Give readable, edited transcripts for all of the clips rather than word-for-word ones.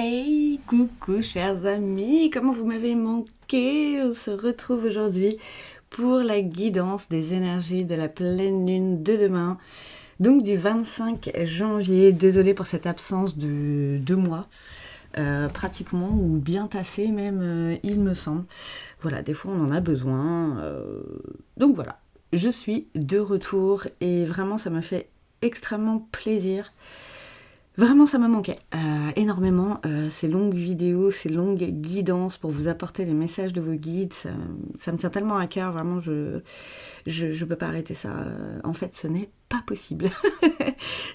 Hey, coucou chers amis, comment vous m'avez manqué? On se retrouve aujourd'hui pour la guidance des énergies de la pleine lune de demain, donc du 25 janvier. Désolée pour cette absence de 2 mois, pratiquement, ou bien tassé même, il me semble. Voilà, des fois on en a besoin. Donc voilà, je suis de retour et vraiment ça m'a fait extrêmement plaisir. Vraiment, ça me manquait énormément, ces longues vidéos, ces longues guidances pour vous apporter les messages de vos guides, ça me tient tellement à cœur, vraiment, je peux pas arrêter ça. En fait, ce n'est pas possible.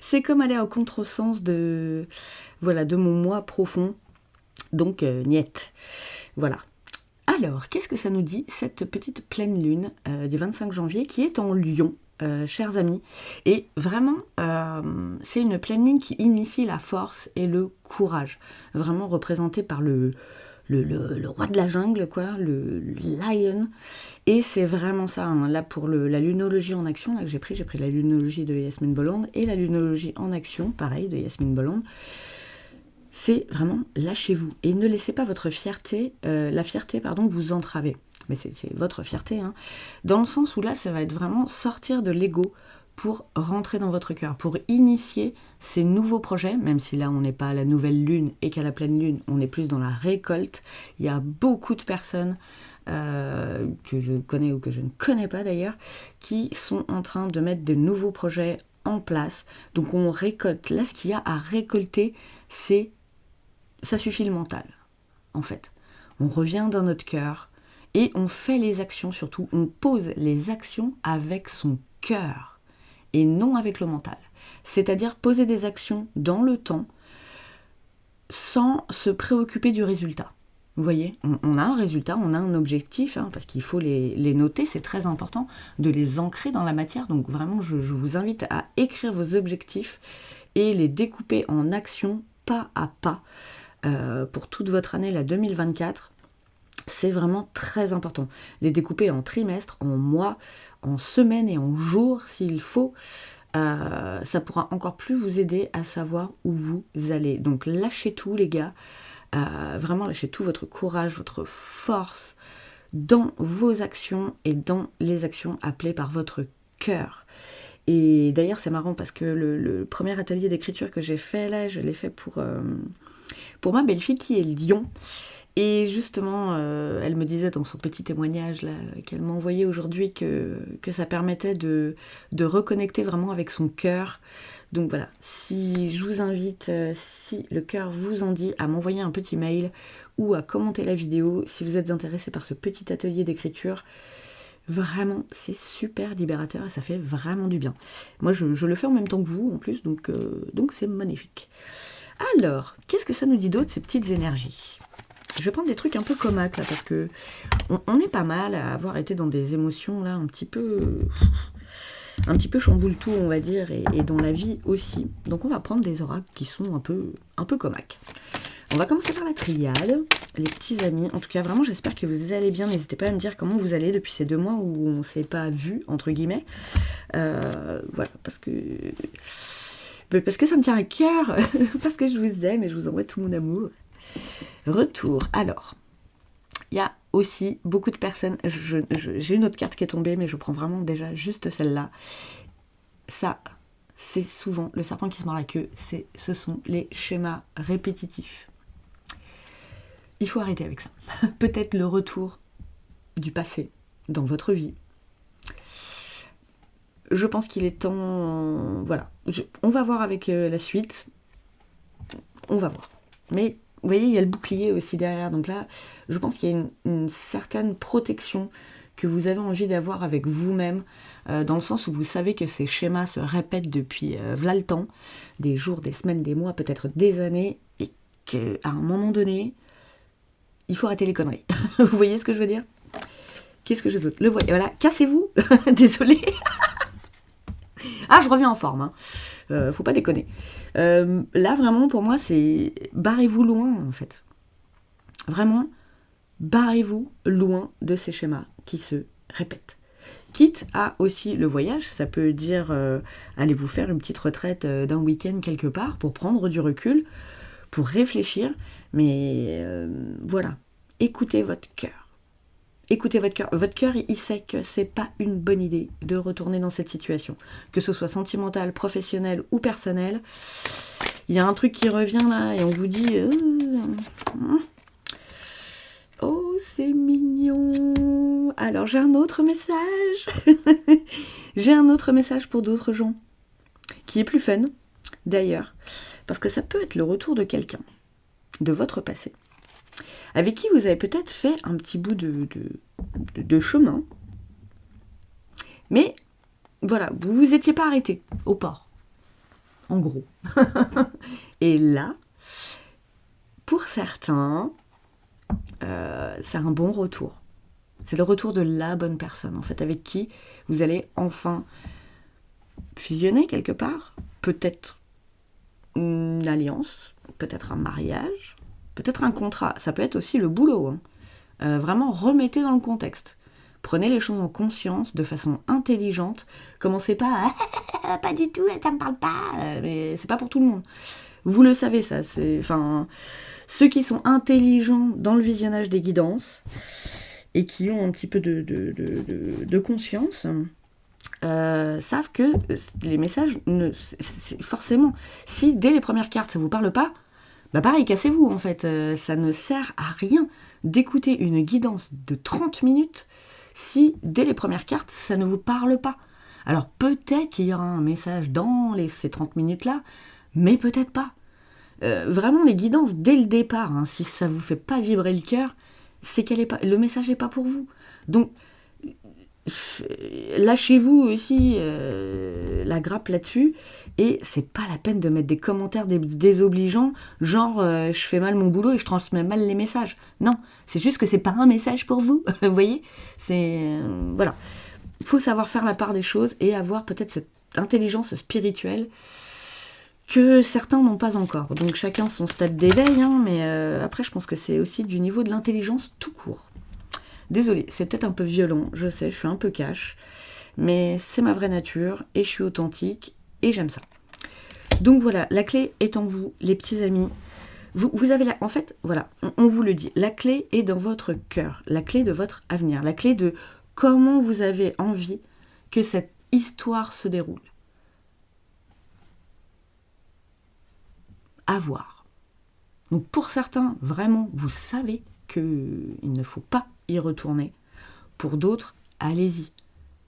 C'est comme aller au contresens voilà, de mon moi profond, donc niette. Voilà. Alors, qu'est-ce que ça nous dit, cette petite pleine lune du 25 janvier qui est en Lion, chers amis? Et vraiment, c'est une pleine lune qui initie la force et le courage, vraiment représenté par le roi de la jungle, quoi, le lion. Et c'est vraiment ça, hein. Là pour la lunologie en action, là que j'ai pris la lunologie de Yasmine Bolland et la lunologie en action, pareil, de Yasmine Bolland. C'est vraiment lâchez-vous et ne laissez pas votre fierté, la fierté, pardon, vous entraver. Mais c'est votre fierté, hein, dans le sens où là, ça va être vraiment sortir de l'ego pour rentrer dans votre cœur, pour initier ces nouveaux projets, même si là, on n'est pas à la nouvelle lune et qu'à la pleine lune, on est plus dans la récolte. Il y a beaucoup de personnes que je connais ou que je ne connais pas d'ailleurs, qui sont en train de mettre de nouveaux projets en place. Donc on récolte. Là, ce qu'il y a à récolter, ça suffit le mental, en fait. On revient dans notre cœur et on fait les actions, surtout, on pose les actions avec son cœur et non avec le mental. C'est-à-dire poser des actions dans le temps sans se préoccuper du résultat. Vous voyez, on a un résultat, on a un objectif, hein, parce qu'il faut les noter, c'est très important de les ancrer dans la matière. Donc vraiment, je vous invite à écrire vos objectifs et les découper en actions pas à pas. Pour toute votre année, la 2024, c'est vraiment très important. Les découper en trimestres, en mois, en semaines et en jours s'il faut. Ça pourra encore plus vous aider à savoir où vous allez. Donc lâchez tout les gars, vraiment lâchez tout votre courage, votre force dans vos actions et dans les actions appelées par votre cœur. Et d'ailleurs c'est marrant parce que le premier atelier d'écriture que j'ai fait là, je l'ai fait pour ma belle-fille qui est Lion. Et justement, elle me disait dans son petit témoignage là, qu'elle m'a envoyé aujourd'hui que ça permettait de reconnecter vraiment avec son cœur. Donc voilà, si je vous invite, si le cœur vous en dit, à m'envoyer un petit mail ou à commenter la vidéo si vous êtes intéressé par ce petit atelier d'écriture. Vraiment, c'est super libérateur et ça fait vraiment du bien. Moi, je le fais en même temps que vous, en plus, donc c'est magnifique. Alors, qu'est-ce que ça nous dit d'autre, ces petites énergies? Je vais prendre des trucs un peu comaques, là, parce que on est pas mal à avoir été dans des émotions, là, un petit peu chamboule tout, on va dire, et dans la vie aussi. Donc, on va prendre des oracles qui sont un peu comaques. On va commencer par la triade, les petits amis. En tout cas, vraiment, j'espère que vous allez bien. N'hésitez pas à me dire comment vous allez depuis ces 2 mois où on ne s'est pas vu, entre guillemets. Voilà, parce que ça me tient à cœur, parce que je vous aime et je vous envoie tout mon amour. Retour. Alors, il y a aussi beaucoup de personnes. J'ai une autre carte qui est tombée, mais je prends vraiment déjà juste celle-là. Ça, c'est souvent le serpent qui se mord la queue. Ce sont les schémas répétitifs. Il faut arrêter avec ça. Peut-être le retour du passé dans votre vie. Je pense qu'il est temps... Voilà. On va voir avec la suite. On va voir. Mais vous voyez, il y a le bouclier aussi derrière. Donc là, je pense qu'il y a une certaine protection que vous avez envie d'avoir avec vous-même, dans le sens où vous savez que ces schémas se répètent depuis v'là le temps, des jours, des semaines, des mois, peut-être des années, et qu'à un moment donné, il faut arrêter les conneries. Vous voyez ce que je veux dire? Qu'est-ce que j'ai d'autre? Le voyez, voilà, cassez-vous. Désolée. Ah, je reviens en forme, hein. Faut pas déconner. Là, vraiment, pour moi, c'est barrez-vous loin, en fait. Vraiment, barrez-vous loin de ces schémas qui se répètent. Quitte à aussi le voyage, ça peut dire allez vous faire une petite retraite d'un week-end quelque part pour prendre du recul, pour réfléchir, Mais voilà, écoutez votre cœur. Écoutez votre cœur. Votre cœur, il sait que c'est pas une bonne idée de retourner dans cette situation. Que ce soit sentimental, professionnel ou personnel. Il y a un truc qui revient là et on vous dit oh, c'est mignon. Alors j'ai un autre message. J'ai un autre message pour d'autres gens. Qui est plus fun, d'ailleurs. Parce que ça peut être le retour de quelqu'un. De votre passé. Avec qui vous avez peut-être fait un petit bout de chemin. Mais, voilà, vous vous étiez pas arrêté au port. En gros. Et là, pour certains, c'est un bon retour. C'est le retour de la bonne personne, en fait, avec qui vous allez enfin fusionner quelque part. Peut-être une alliance, peut-être un mariage, peut-être un contrat. Ça peut être aussi le boulot. Vraiment, remettez dans le contexte. Prenez les choses en conscience, de façon intelligente. Commencez pas à pas du tout, ça me parle pas. Mais c'est pas pour tout le monde. Vous le savez, ça. Ceux qui sont intelligents dans le visionnage des guidances et qui ont un petit peu de conscience savent que les messages, forcément, si dès les premières cartes ça vous parle pas, bah pareil, cassez-vous en fait. Ça ne sert à rien d'écouter une guidance de 30 minutes si dès les premières cartes ça ne vous parle pas. Alors peut-être qu'il y aura un message dans ces 30 minutes-là, mais peut-être pas. Vraiment les guidances dès le départ, si ça vous fait pas vibrer le cœur, c'est le message n'est pas pour vous. Donc lâchez-vous aussi la grappe là-dessus, et c'est pas la peine de mettre des commentaires désobligeants, genre je fais mal mon boulot et je transmets mal les messages. Non, c'est juste que c'est pas un message pour vous, vous voyez. Voilà, il faut savoir faire la part des choses et avoir peut-être cette intelligence spirituelle que certains n'ont pas encore. Donc chacun son stade d'éveil, mais après je pense que c'est aussi du niveau de l'intelligence tout court. Désolée, c'est peut-être un peu violent, je sais, je suis un peu cash, mais c'est ma vraie nature, et je suis authentique, et j'aime ça. Donc voilà, la clé est en vous, les petits amis. Vous avez en fait, voilà, on vous le dit, la clé est dans votre cœur, la clé de votre avenir, la clé de comment vous avez envie que cette histoire se déroule. À voir. Donc pour certains, vraiment, vous savez qu'il ne faut pas y retourner. Pour d'autres, allez-y.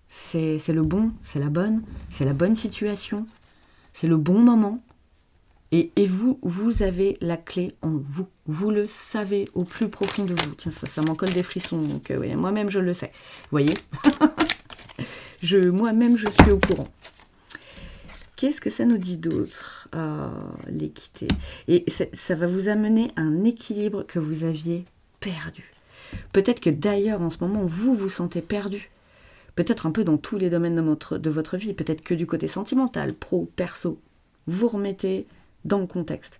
C'est le bon, c'est la bonne situation, c'est le bon moment. Et vous avez la clé en vous. Vous le savez au plus profond de vous. Tiens, ça m'en colle des frissons. Donc, ouais, moi-même, je le sais. Vous voyez. Moi-même, je suis au courant. Qu'est-ce que ça nous dit d'autre ? L'équité. Et ça va vous amener à un équilibre que vous aviez perdu. Peut-être que d'ailleurs, en ce moment, vous vous sentez perdu. Peut-être un peu dans tous les domaines de votre vie. Peut-être que du côté sentimental, pro, perso. Vous remettez dans le contexte.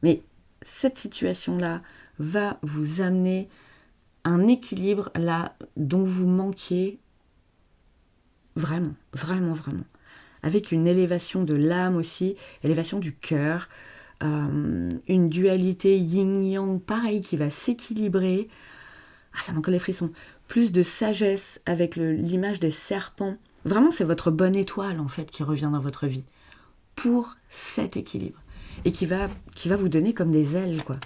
Mais cette situation-là va vous amener un équilibre là dont vous manquiez vraiment, vraiment, vraiment. Avec une élévation de l'âme aussi, élévation du cœur, une dualité yin-yang pareil qui va s'équilibrer. Ça m'en colle les frissons. Plus de sagesse avec l'image des serpents. Vraiment, c'est votre bonne étoile en fait qui revient dans votre vie pour cet équilibre et qui va vous donner comme des ailes quoi.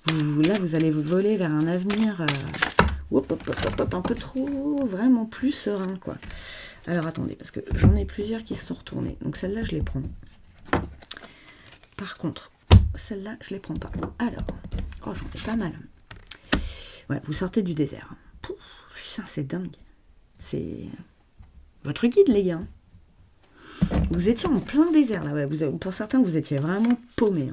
Là, vous allez vous voler vers un avenir un peu trop, vraiment plus serein quoi. Alors attendez, parce que j'en ai plusieurs qui se sont retournées. Donc celle-là, je les prends. Par contre, celle-là, je les prends pas. Alors, j'en ai pas mal. Ouais, vous sortez du désert. Pouf, putain, c'est dingue. C'est votre guide, les gars. Vous étiez en plein désert, là. Ouais, pour certains, vous étiez vraiment paumés.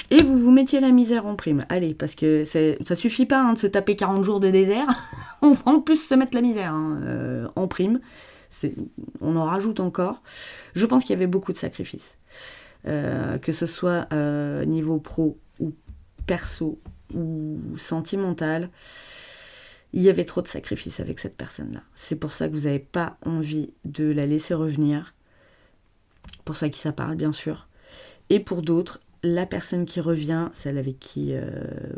Et vous vous mettiez la misère en prime. Allez, parce que ça suffit pas de se taper 40 jours de désert. On va en plus se mettre la misère en prime. On en rajoute encore. Je pense qu'il y avait beaucoup de sacrifices. Que ce soit niveau pro ou perso ou sentimental. Il y avait trop de sacrifices avec cette personne-là. C'est pour ça que vous n'avez pas envie de la laisser revenir. Pour ça qui ça parle, bien sûr. Et pour d'autres, la personne qui revient, celle avec qui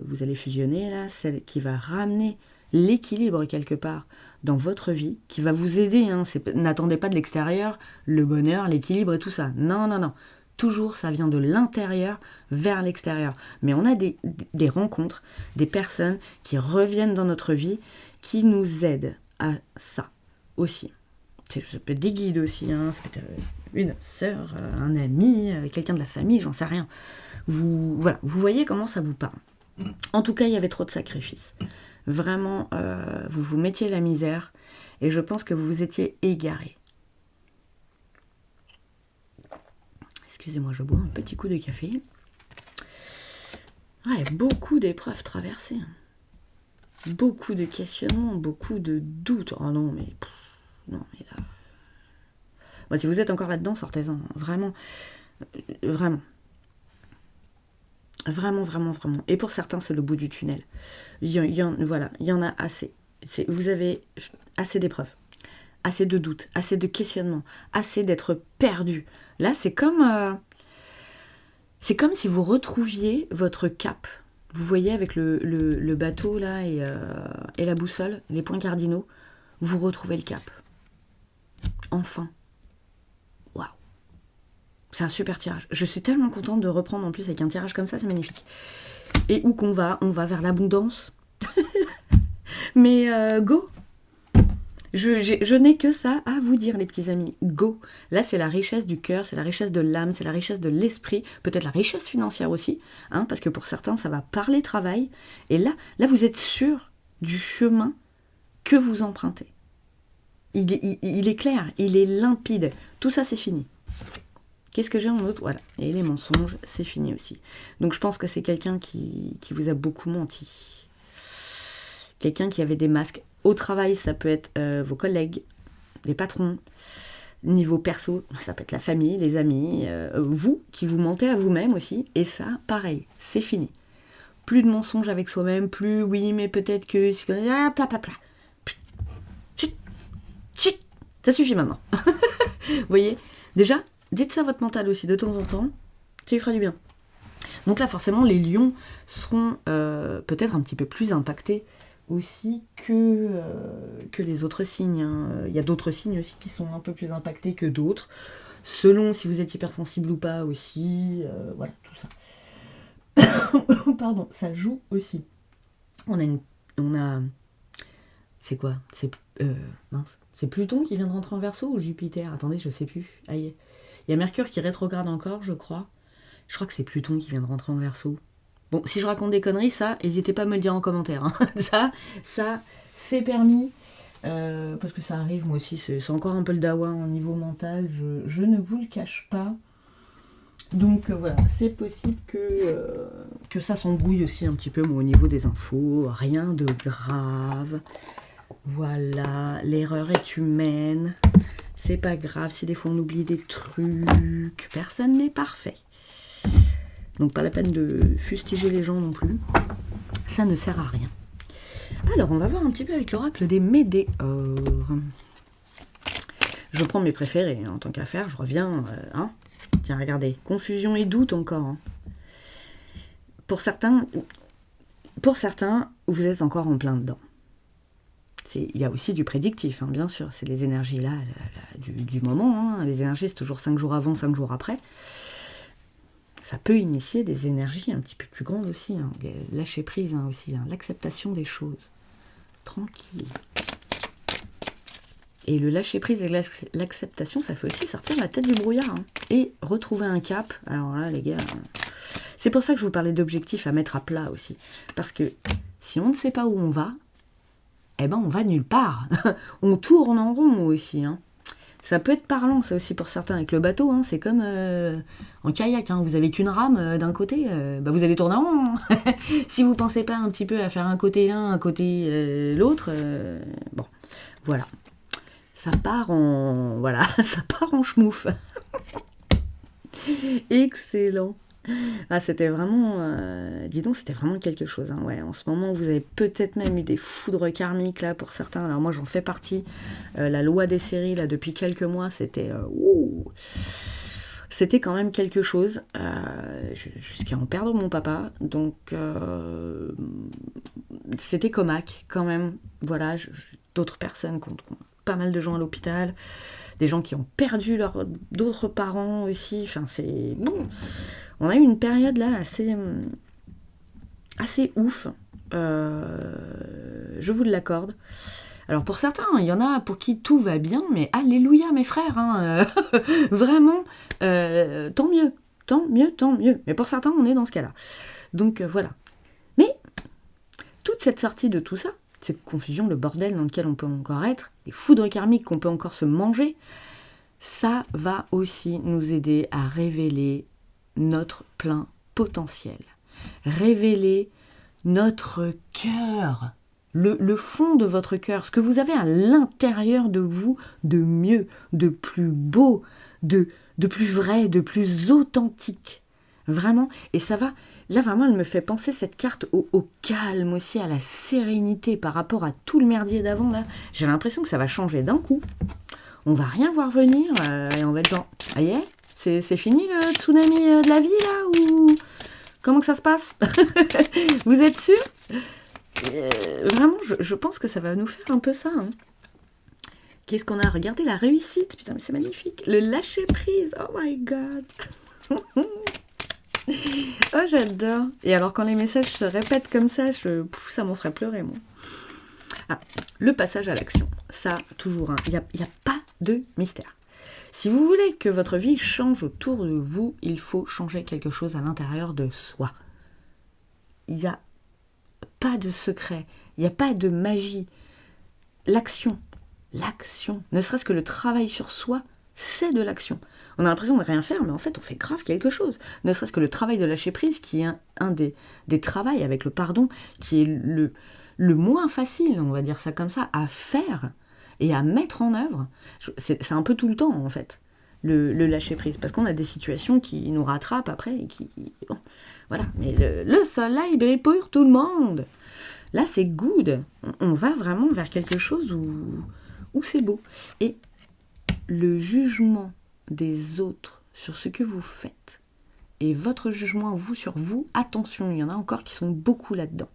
vous allez fusionner, là, celle qui va ramener l'équilibre quelque part dans votre vie, qui va vous aider. Hein. N'attendez pas de l'extérieur le bonheur, l'équilibre et tout ça. Non, non, non. Toujours, ça vient de l'intérieur vers l'extérieur. Mais on a des rencontres, des personnes qui reviennent dans notre vie, qui nous aident à ça aussi. Ça peut être des guides aussi, hein. Ça peut être une sœur, un ami, quelqu'un de la famille, j'en sais rien. Voilà, vous voyez comment ça vous parle. En tout cas, il y avait trop de sacrifices. Vraiment, vous vous mettiez la misère et je pense que vous vous étiez égaré. Excusez-moi, je bois un petit coup de café. Ouais, beaucoup d'épreuves traversées. Beaucoup de questionnements, beaucoup de doutes. Oh non, mais... non, mais là... Bon, si vous êtes encore là-dedans, sortez-en. Vraiment. Vraiment. Vraiment, vraiment, vraiment. Et pour certains, c'est le bout du tunnel. Voilà, il y en a assez. Vous avez assez d'épreuves, assez de doutes, assez de questionnements, assez d'être perdu. Là, c'est comme si vous retrouviez votre cap. Vous voyez avec le bateau là et la boussole, les points cardinaux, vous retrouvez le cap. Enfin. Waouh. C'est un super tirage. Je suis tellement contente de reprendre en plus avec un tirage comme ça, c'est magnifique. Et où qu'on va? On va vers l'abondance. Mais go! Je n'ai que ça à vous dire, les petits amis. Go! Là, c'est la richesse du cœur, c'est la richesse de l'âme, c'est la richesse de l'esprit, peut-être la richesse financière aussi, hein, parce que pour certains, ça va parler travail. Et là, vous êtes sûr du chemin que vous empruntez. Il est clair, il est limpide. Tout ça, c'est fini. Qu'est-ce que j'ai en autre? Voilà. Et les mensonges, c'est fini aussi. Donc, je pense que c'est quelqu'un qui vous a beaucoup menti. Quelqu'un qui avait des masques. Au travail, ça peut être vos collègues, les patrons. Niveau perso, ça peut être la famille, les amis. Vous, qui vous mentez à vous-même aussi. Et ça, pareil, c'est fini. Plus de mensonges avec soi-même, plus oui, mais peut-être que... Ah, pla, pla, pla. Chut, chut, ça suffit maintenant. Vous voyez? Déjà, dites ça à votre mental aussi, de temps en temps. Ça lui fera du bien. Donc là, forcément, les lions seront peut-être un petit peu plus impactés aussi que les autres signes. Hein. Il y a d'autres signes aussi qui sont un peu plus impactés que d'autres, selon si vous êtes hypersensible ou pas aussi. Voilà, tout ça. Pardon, ça joue aussi. On a... C'est quoi? Mince. C'est Pluton qui vient de rentrer en Verseau ou Jupiter? Attendez, je sais plus. Ah, il y a Mercure qui rétrograde encore, je crois. Je crois que c'est Pluton qui vient de rentrer en Verseau. Bon, si je raconte des conneries, ça, n'hésitez pas à me le dire en commentaire. Hein. Ça, c'est permis. Parce que ça arrive, moi aussi, c'est encore un peu le dawa au niveau mental. Je ne vous le cache pas. Donc voilà, c'est possible que ça s'embrouille aussi un petit peu, moi, au niveau des infos. Rien de grave. Voilà, l'erreur est humaine. C'est pas grave si des fois on oublie des trucs. Personne n'est parfait. Donc pas la peine de fustiger les gens non plus. Ça ne sert à rien. Alors, on va voir un petit peu avec l'oracle des Médéores. Je prends mes préférés, hein, en tant qu'affaire, je reviens. Hein. Tiens, regardez, confusion et doute encore. Hein. Pour certains, vous êtes encore en plein dedans. Il y a aussi du prédictif, hein, bien sûr. C'est les énergies là du moment. Hein. Les énergies, c'est toujours 5 jours avant, 5 jours après. Ça peut initier des énergies un petit peu plus grandes aussi. Hein. Lâcher prise hein, aussi. Hein. L'acceptation des choses. Tranquille. Et le lâcher prise et l'acceptation, ça fait aussi sortir la tête du brouillard. Hein. Et retrouver un cap. Alors là, les gars... C'est pour ça que je vous parlais d'objectifs à mettre à plat aussi. Parce que si on ne sait pas où on va, eh ben on va nulle part. On tourne en rond aussi. Hein. Ça peut être parlant, ça aussi pour certains. Avec le bateau, hein, c'est comme en kayak. Hein, vous avez qu'une rame d'un côté, vous allez tourner en rond. Hein. Si vous pensez pas un petit peu à faire un côté l'un, un côté l'autre, bon, voilà. Ça part en... Voilà, ça part en schmouf. Excellent. Ah, c'était vraiment... dis donc, c'était vraiment quelque chose. Hein. Ouais, en ce moment, vous avez peut-être même eu des foudres karmiques, là, pour certains. Alors moi, j'en fais partie. La loi des séries, là, depuis quelques mois, c'était... c'était quand même quelque chose, jusqu'à en perdre mon papa, donc c'était comaque quand même, voilà, d'autres personnes qui ont pas mal de gens à l'hôpital, des gens qui ont perdu d'autres parents aussi, enfin c'est... Bon, on a eu une période là assez ouf, je vous l'accorde. Alors pour certains, il y en a pour qui tout va bien, mais alléluia mes frères, hein, vraiment, tant mieux, tant mieux, tant mieux. Mais pour certains, on est dans ce cas-là. Donc voilà. Mais toute cette sortie de tout ça, cette confusion, le bordel dans lequel on peut encore être, les foudres karmiques qu'on peut encore se manger, ça va aussi nous aider à révéler notre plein potentiel. Révéler notre cœur. Le fond de votre cœur, ce que vous avez à l'intérieur de vous de mieux, de plus beau, de plus vrai, de plus authentique. Vraiment, et ça va, là vraiment elle me fait penser cette carte au calme aussi, à la sérénité par rapport à tout le merdier d'avant là. J'ai l'impression que ça va changer d'un coup. On va rien voir venir et on va être genre, ah yeah, c'est fini le tsunami de la vie là ou comment que ça se passe? Vous êtes sûr? Vraiment, je pense que ça va nous faire un peu ça. Hein. Qu'est-ce qu'on a? Regardez la réussite. Putain, mais c'est magnifique. Le lâcher prise. Oh my god. Oh, j'adore. Et alors, quand les messages se répètent comme ça, ça m'en ferait pleurer, moi. Ah, le passage à l'action. Ça, toujours. Hein. Il n'y a pas de mystère. Si vous voulez que votre vie change autour de vous, il faut changer quelque chose à l'intérieur de soi. Il n'y a pas de secret, il n'y a pas de magie. L'action, ne serait-ce que le travail sur soi, c'est de l'action. On a l'impression de rien faire, mais en fait, on fait grave quelque chose. Ne serait-ce que le travail de lâcher prise, qui est un des travails avec le pardon, qui est le moins facile, on va dire ça comme ça, à faire et à mettre en œuvre. C'est un peu tout le temps, en fait, le lâcher prise, parce qu'on a des situations qui nous rattrapent après, et qui... Bon, voilà, mais le soleil brille pour tout le monde. Là, c'est good. On va vraiment vers quelque chose où c'est beau. Et le jugement des autres sur ce que vous faites et votre jugement, vous, sur vous, attention, il y en a encore qui sont beaucoup là-dedans.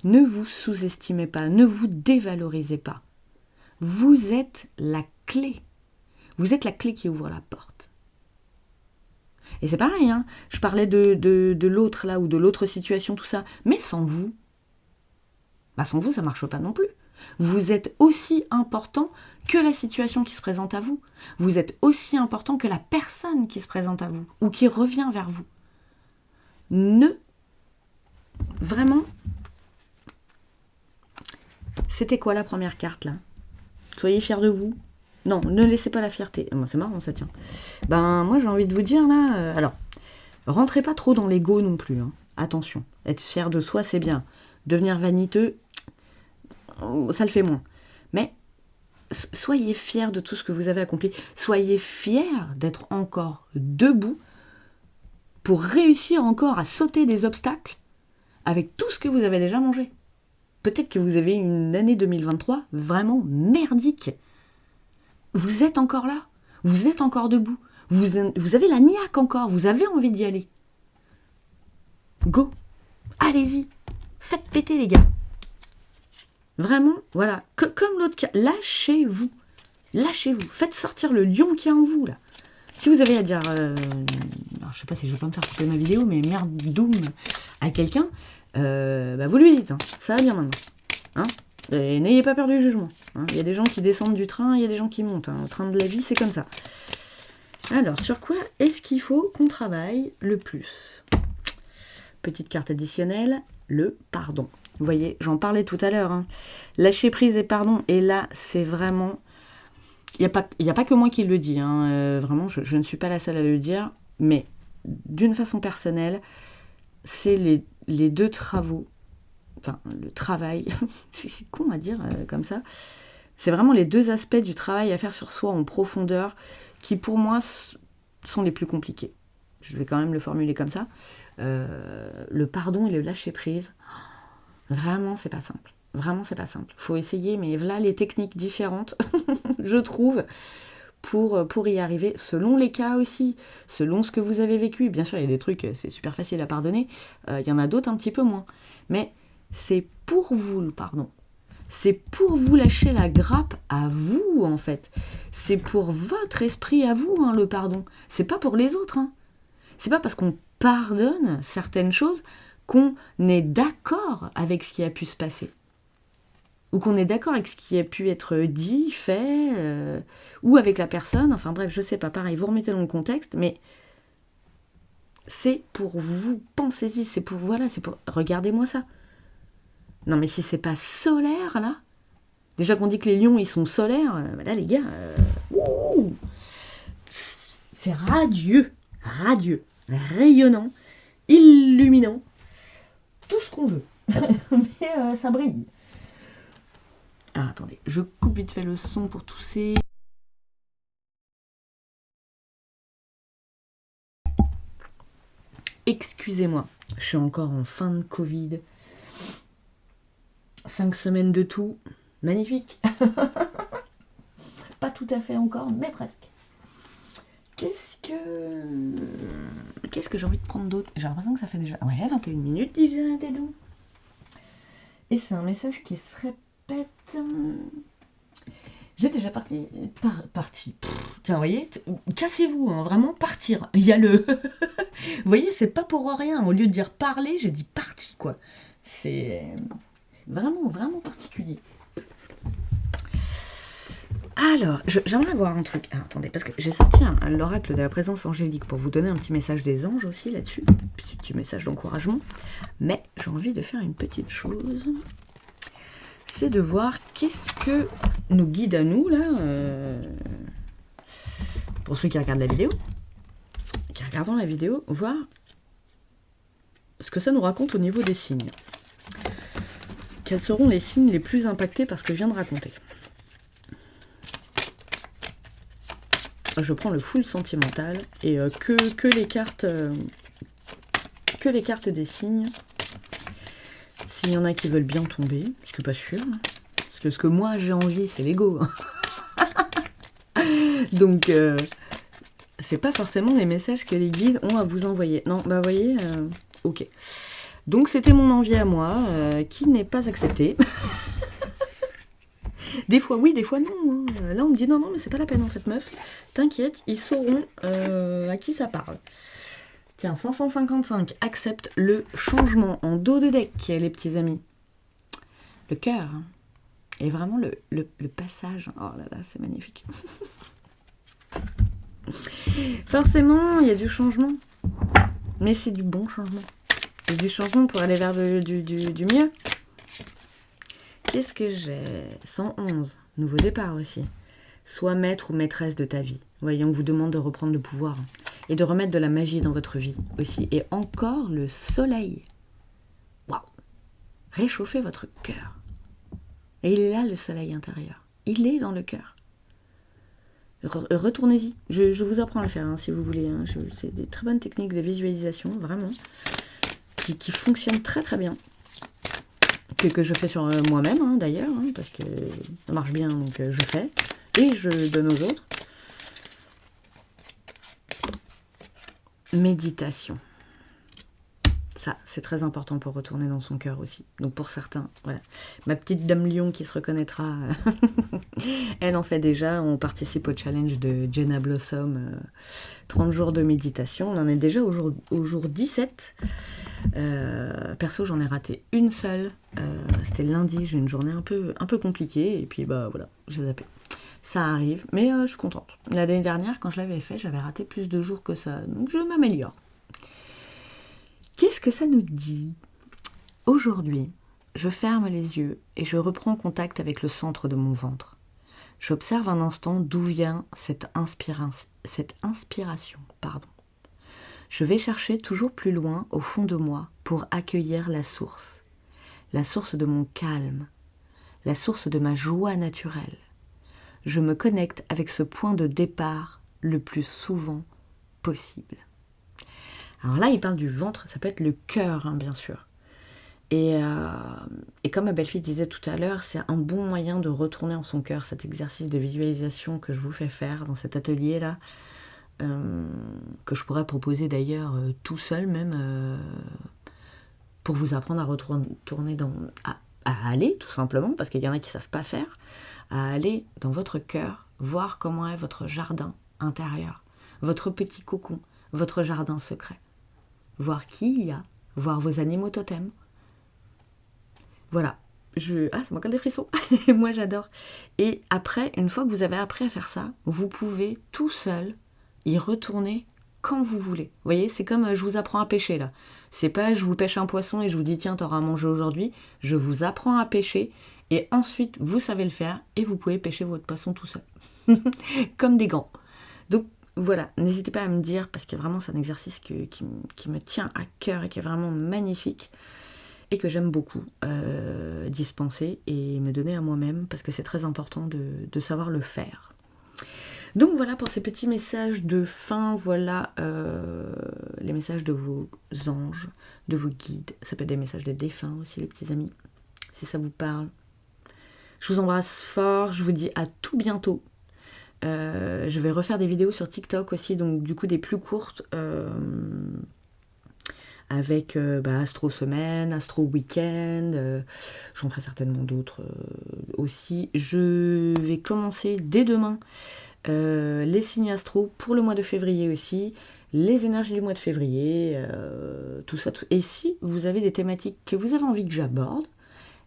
Ne vous sous-estimez pas, ne vous dévalorisez pas. Vous êtes la clé. Vous êtes la clé qui ouvre la porte. Et c'est pareil, hein, je parlais de l'autre là, ou de l'autre situation, tout ça, mais sans vous, sans vous, ça ne marche pas non plus. Vous êtes aussi important que la situation qui se présente à vous. Vous êtes aussi important que la personne qui se présente à vous, ou qui revient vers vous. Vraiment, c'était quoi la première carte là? Soyez fiers de vous. Non, ne laissez pas la fierté. C'est marrant ça, tiens. Moi j'ai envie de vous dire là, alors, rentrez pas trop dans l'ego non plus. Hein. Attention, être fier de soi c'est bien. Devenir vaniteux, ça le fait moins. Mais soyez fiers de tout ce que vous avez accompli. Soyez fiers d'être encore debout pour réussir encore à sauter des obstacles avec tout ce que vous avez déjà mangé. Peut-être que vous avez une année 2023 vraiment merdique. Vous êtes encore là, vous êtes encore debout, vous avez la niaque encore, vous avez envie d'y aller. Go, allez-y, faites péter les gars. Vraiment, voilà, comme l'autre cas, lâchez-vous, faites sortir le lion qui est en vous là. Si vous avez à dire, alors, je sais pas si je vais pas me faire couper ma vidéo, mais merde doom à quelqu'un, vous lui dites, hein, ça va bien maintenant, hein. Et n'ayez pas peur du jugement. Hein. Il y a des gens qui descendent du train, il y a des gens qui montent. Hein. Le train de la vie, c'est comme ça. Alors, sur quoi est-ce qu'il faut qu'on travaille le plus? Petite carte additionnelle, le pardon. Vous voyez, j'en parlais tout à l'heure. Hein. Lâcher prise et pardon. Et là, c'est vraiment... Il n'y a pas que moi qui le dis. Hein. Vraiment, je ne suis pas la seule à le dire. Mais d'une façon personnelle, c'est les deux travaux. Enfin, le travail, c'est con à dire comme ça, c'est vraiment les deux aspects du travail à faire sur soi en profondeur qui pour moi sont les plus compliqués. Je vais quand même le formuler comme ça. Le pardon et le lâcher prise, vraiment c'est pas simple. Vraiment c'est pas simple. Faut essayer, mais voilà les techniques différentes, je trouve, pour y arriver, selon les cas aussi, selon ce que vous avez vécu. Bien sûr, il y a des trucs, c'est super facile à pardonner, il y en a d'autres un petit peu moins. Mais c'est pour vous le pardon. C'est pour vous lâcher la grappe à vous, en fait. C'est pour votre esprit à vous, le pardon. C'est pas pour les autres. C'est pas parce qu'on pardonne certaines choses qu'on est d'accord avec ce qui a pu se passer. Ou qu'on est d'accord avec ce qui a pu être dit, fait, ou avec la personne. Enfin bref, je sais pas, pareil, vous remettez dans le contexte, mais c'est pour vous. Pensez-y, c'est pour... Voilà, c'est pour... Regardez-moi ça. Non mais si c'est pas solaire, là... Déjà qu'on dit que les lions, ils sont solaires, là les gars... c'est radieux, rayonnant, illuminant, tout ce qu'on veut. Mais ça brille. Ah, attendez, je coupe vite fait le son pour tousser. Excusez-moi, je suis encore en fin de Covid. 5 semaines de tout. Magnifique. Pas tout à fait encore, mais presque. Qu'est-ce que j'ai envie de prendre d'autre? J'ai l'impression que ça fait déjà 21 minutes déjà, t'es doux. Et c'est un message qui se répète. J'ai déjà parti. Tiens, vous voyez, cassez-vous, vraiment partir. Il y a le. Vous voyez, c'est pas pour rien. Au lieu de dire parler, j'ai dit parti, quoi. C'est vraiment, vraiment particulier. Alors, j'aimerais voir un truc. Alors, attendez, parce que j'ai sorti l'oracle de la présence angélique pour vous donner un petit message des anges aussi là-dessus. Petit message d'encouragement. Mais j'ai envie de faire une petite chose. C'est de voir qu'est-ce que nous guide à nous, là. Pour ceux qui regardent la vidéo. Qui regardent la vidéo, voir ce que ça nous raconte au niveau des signes. Quels seront les signes les plus impactés par ce que je viens de raconter? Je prends le full sentimental et que les cartes des signes. S'il y en a qui veulent bien tomber, je suis pas sûre. Parce que ce que moi j'ai envie, c'est l'ego. Donc c'est pas forcément les messages que les guides ont à vous envoyer. Non, bah vous voyez, ok. Donc c'était mon envie à moi, qui n'est pas acceptée. Des fois oui, des fois non. Là on me dit non, mais c'est pas la peine en fait, meuf. T'inquiète, ils sauront à qui ça parle. Tiens, 555, accepte le changement en dos de deck, les petits amis. Le cœur. Et vraiment le passage. Oh là là, c'est magnifique. Forcément, il y a du changement. Mais c'est du bon changement. C'est du changement pour aller vers du mieux. Qu'est-ce que j'ai? 111, nouveau départ aussi. Sois maître ou maîtresse de ta vie. Voyons, on vous demande de reprendre le pouvoir. Et de remettre de la magie dans votre vie aussi. Et encore le soleil. Waouh! Réchauffez votre cœur. Et il est là, le soleil intérieur. Il est dans le cœur. Retournez-y. Je vous apprends à le faire, si vous voulez. C'est des très bonnes techniques de visualisation, vraiment. Qui fonctionnent très très bien. Que je fais sur moi-même, d'ailleurs. Parce que ça marche bien, donc je fais. Et je donne aux autres. Méditation. Ça, c'est très important pour retourner dans son cœur aussi. Donc pour certains, voilà. Ma petite dame lion qui se reconnaîtra, elle en fait déjà. On participe au challenge de Jenna Blossom, 30 jours de méditation. On en est déjà au jour 17. Perso, j'en ai raté une seule. C'était le lundi, j'ai eu une journée un peu compliquée. Et puis bah voilà, j'ai zappé. Ça arrive, mais je suis contente. L'année dernière, quand je l'avais fait, j'avais raté plus de jours que ça. Donc je m'améliore. Qu'est-ce que ça nous dit? Aujourd'hui, je ferme les yeux et je reprends contact avec le centre de mon ventre. J'observe un instant d'où vient cette inspiration. Je vais chercher toujours plus loin au fond de moi pour accueillir la source de mon calme, la source de ma joie naturelle. Je me connecte avec ce point de départ le plus souvent possible. Alors là, il parle du ventre, ça peut être le cœur, bien sûr. Et comme ma belle-fille disait tout à l'heure, c'est un bon moyen de retourner en son cœur, cet exercice de visualisation que je vous fais faire dans cet atelier-là, que je pourrais proposer d'ailleurs tout seul même, pour vous apprendre à retourner à aller tout simplement, parce qu'il y en a qui ne savent pas faire, à aller dans votre cœur, voir comment est votre jardin intérieur, votre petit cocon, votre jardin secret, voir qui il y a, voir vos animaux totems. Voilà, ça m'encore des frissons, moi j'adore. Et après, une fois que vous avez appris à faire ça, vous pouvez tout seul y retourner quand vous voulez. Vous voyez, c'est comme je vous apprends à pêcher là. C'est pas je vous pêche un poisson et je vous dis tiens t'auras à manger aujourd'hui. Je vous apprends à pêcher et ensuite vous savez le faire et vous pouvez pêcher votre poisson tout seul. Comme des grands. Donc voilà, n'hésitez pas à me dire parce que vraiment c'est un exercice qui me tient à cœur et qui est vraiment magnifique. Et que j'aime beaucoup dispenser et me donner à moi-même parce que c'est très important de savoir le faire. Donc voilà pour ces petits messages de fin, voilà les messages de vos anges, de vos guides. Ça peut être des messages de défunts aussi les petits amis, si ça vous parle. Je vous embrasse fort, je vous dis à tout bientôt. Je vais refaire des vidéos sur TikTok aussi, donc du coup des plus courtes. Avec Astro Semaine, Astro Week-end, j'en ferai certainement d'autres aussi. Je vais commencer dès demain les signes astro pour le mois de février aussi, les énergies du mois de février, tout ça. Et si vous avez des thématiques que vous avez envie que j'aborde,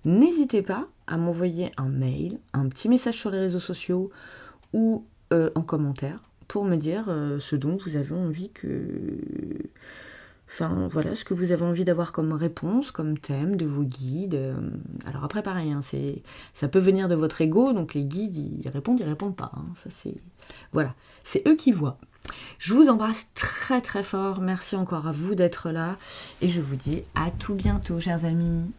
n'hésitez pas à m'envoyer un mail, un petit message sur les réseaux sociaux ou en commentaire pour me dire ce dont vous avez envie que... Enfin, voilà, ce que vous avez envie d'avoir comme réponse, comme thème de vos guides. Alors après, pareil, hein, ça peut venir de votre ego, donc les guides, ils répondent pas. Hein, ça, voilà, c'est eux qui voient. Je vous embrasse très très fort, merci encore à vous d'être là, et je vous dis à tout bientôt, chers amis.